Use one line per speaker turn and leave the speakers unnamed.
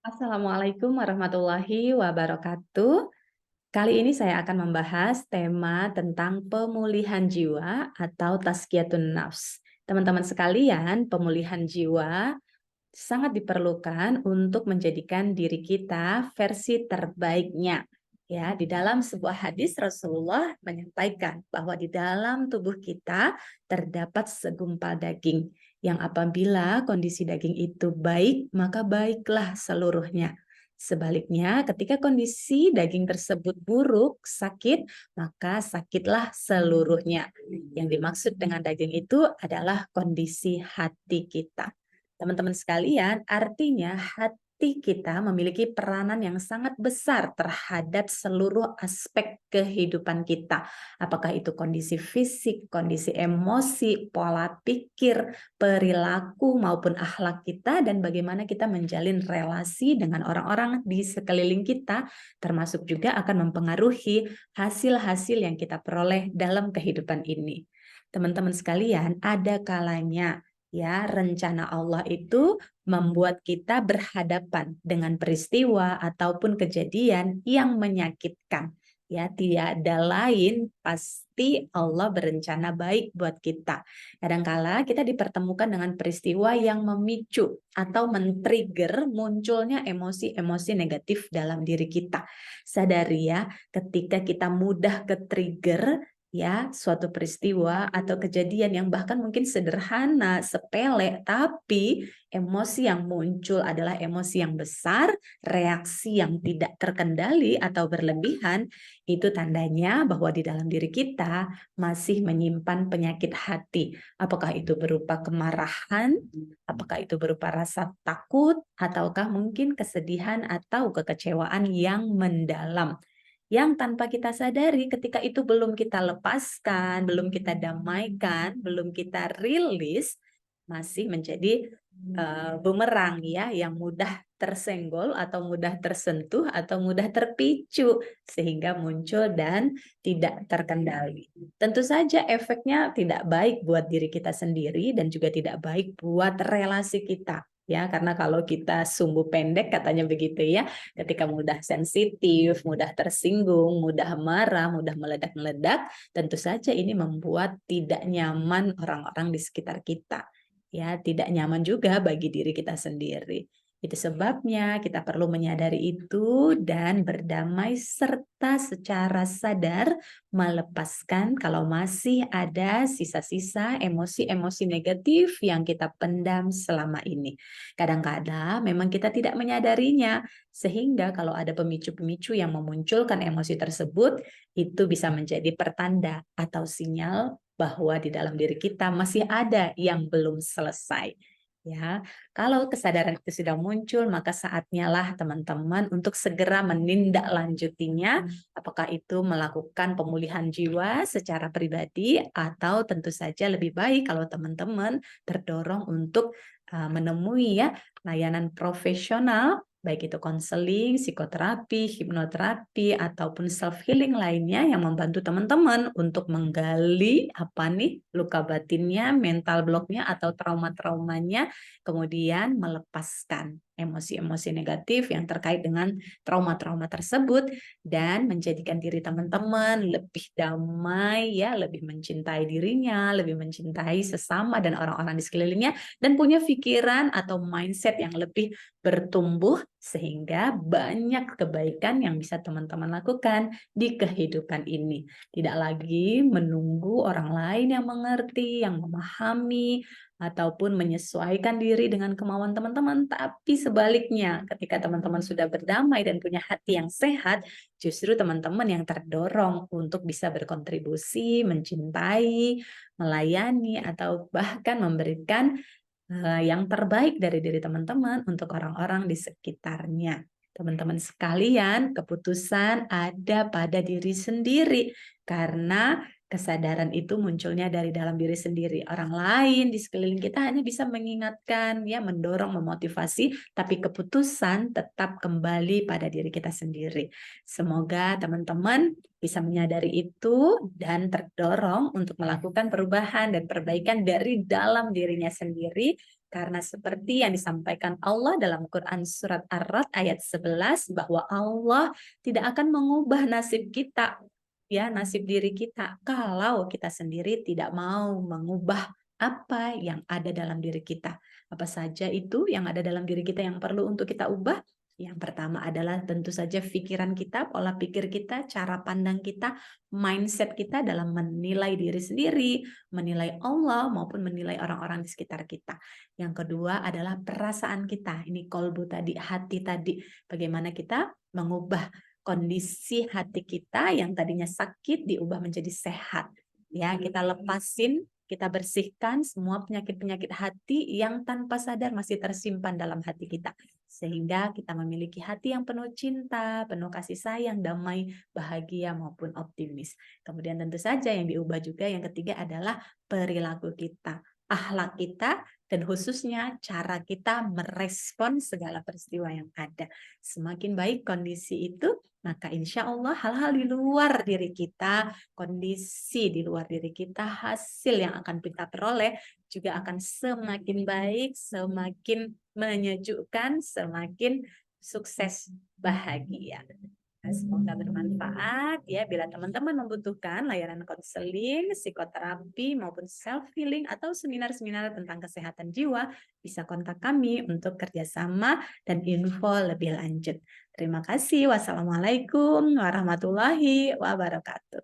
Assalamualaikum warahmatullahi wabarakatuh. Kali ini saya akan membahas tema tentang pemulihan jiwa atau tazkiyatun nafs. Teman-teman sekalian, pemulihan jiwa sangat diperlukan untuk menjadikan diri kita versi terbaiknya. Ya, di dalam sebuah hadis Rasulullah menyampaikan bahwa di dalam tubuh kita terdapat segumpal daging yang apabila kondisi daging itu baik, maka baiklah seluruhnya. Sebaliknya, ketika kondisi daging tersebut buruk, sakit, maka sakitlah seluruhnya. Yang dimaksud dengan daging itu adalah kondisi hati kita. Teman-teman sekalian, artinya hati kita memiliki peranan yang sangat besar terhadap seluruh aspek kehidupan kita. Apakah itu kondisi fisik, kondisi emosi, pola pikir, perilaku maupun akhlak kita dan bagaimana kita menjalin relasi dengan orang-orang di sekeliling kita, termasuk juga akan mempengaruhi hasil-hasil yang kita peroleh dalam kehidupan ini. Teman-teman sekalian, ada kalanya ya, rencana Allah itu membuat kita berhadapan dengan peristiwa ataupun kejadian yang menyakitkan. Ya, tidak ada lain, pasti Allah berencana baik buat kita. Kadangkala kita dipertemukan dengan peristiwa yang memicu atau men-trigger munculnya emosi-emosi negatif dalam diri kita. Sadari ya, ketika kita mudah ke-trigger ya suatu peristiwa atau kejadian yang bahkan mungkin sederhana, sepele, tapi emosi yang muncul adalah emosi yang besar, reaksi yang tidak terkendali atau berlebihan, itu tandanya bahwa di dalam diri kita masih menyimpan penyakit hati. Apakah itu berupa kemarahan, apakah itu berupa rasa takut, ataukah mungkin kesedihan atau kekecewaan yang mendalam yang tanpa kita sadari ketika itu belum kita lepaskan, belum kita damaikan, belum kita rilis, masih menjadi bumerang ya yang mudah tersenggol atau mudah tersentuh atau mudah terpicu sehingga muncul dan tidak terkendali. Tentu saja efeknya tidak baik buat diri kita sendiri dan juga tidak baik buat relasi kita ya karena kalau kita sumbu pendek katanya begitu ya ketika mudah sensitif, mudah tersinggung, mudah marah, mudah meledak-meledak, tentu saja ini membuat tidak nyaman orang-orang di sekitar kita. Ya, tidak nyaman juga bagi diri kita sendiri. Itu sebabnya kita perlu menyadari itu dan berdamai serta secara sadar melepaskan kalau masih ada sisa-sisa emosi-emosi negatif yang kita pendam selama ini. Kadang-kadang memang kita tidak menyadarinya, sehingga kalau ada pemicu-pemicu yang memunculkan emosi tersebut, itu bisa menjadi pertanda atau sinyal bahwa di dalam diri kita masih ada yang belum selesai. Ya, kalau kesadaran itu sudah muncul, maka saatnya lah teman-teman untuk segera menindaklanjutinya, apakah itu melakukan pemulihan jiwa secara pribadi atau tentu saja lebih baik kalau teman-teman terdorong untuk menemui ya layanan profesional baik itu konseling, psikoterapi, hipnoterapi, ataupun self-healing lainnya yang membantu teman-teman untuk menggali apa nih luka batinnya, mental blocknya, atau trauma-traumanya, kemudian melepaskan emosi-emosi negatif yang terkait dengan trauma-trauma tersebut dan menjadikan diri teman-teman lebih damai ya, lebih mencintai dirinya, lebih mencintai sesama dan orang-orang di sekelilingnya dan punya pikiran atau mindset yang lebih bertumbuh sehingga banyak kebaikan yang bisa teman-teman lakukan di kehidupan ini. Tidak lagi menunggu orang lain yang mengerti, yang memahami, ataupun menyesuaikan diri dengan kemauan teman-teman, tapi sebaliknya, ketika teman-teman sudah berdamai dan punya hati yang sehat, justru teman-teman yang terdorong untuk bisa berkontribusi, mencintai, melayani, atau bahkan memberikan yang terbaik dari diri teman-teman untuk orang-orang di sekitarnya. Teman-teman sekalian, keputusan ada pada diri sendiri karena kesadaran itu munculnya dari dalam diri sendiri. Orang lain di sekeliling kita hanya bisa mengingatkan, ya, mendorong, memotivasi, tapi keputusan tetap kembali pada diri kita sendiri. Semoga teman-teman bisa menyadari itu dan terdorong untuk melakukan perubahan dan perbaikan dari dalam dirinya sendiri Karena seperti yang disampaikan Allah dalam Quran surat Ar-Ra'd ayat 11 bahwa Allah tidak akan mengubah nasib kita, ya, nasib diri kita kalau kita sendiri tidak mau mengubah apa yang ada dalam diri kita. Apa saja itu yang ada dalam diri kita yang perlu untuk kita ubah? Yang pertama adalah tentu saja pikiran kita, pola pikir kita, cara pandang kita, mindset kita dalam menilai diri sendiri, menilai Allah maupun menilai orang-orang di sekitar kita. Yang kedua adalah perasaan kita. Ini kolbu tadi, hati tadi. Bagaimana kita mengubah kondisi hati kita yang tadinya sakit diubah menjadi sehat. Ya, kita lepasin, kita bersihkan semua penyakit-penyakit hati yang tanpa sadar masih tersimpan dalam hati kita. Sehingga kita memiliki hati yang penuh cinta, penuh kasih sayang, damai, bahagia maupun optimis. Kemudian tentu saja yang diubah juga yang ketiga adalah perilaku kita, akhlak kita, dan khususnya cara kita merespon segala peristiwa yang ada. Semakin baik kondisi itu, maka insya Allah hal-hal di luar diri kita, kondisi di luar diri kita, hasil yang akan kita peroleh juga akan semakin baik, semakin menyejukkan, semakin sukses, bahagia. Nah, semoga bermanfaat ya. Bila teman-teman membutuhkan layanan konseling, psikoterapi maupun self healing atau seminar-seminar tentang kesehatan jiwa, bisa kontak kami untuk kerjasama dan info lebih lanjut. Terima kasih. Wassalamualaikum warahmatullahi wabarakatuh.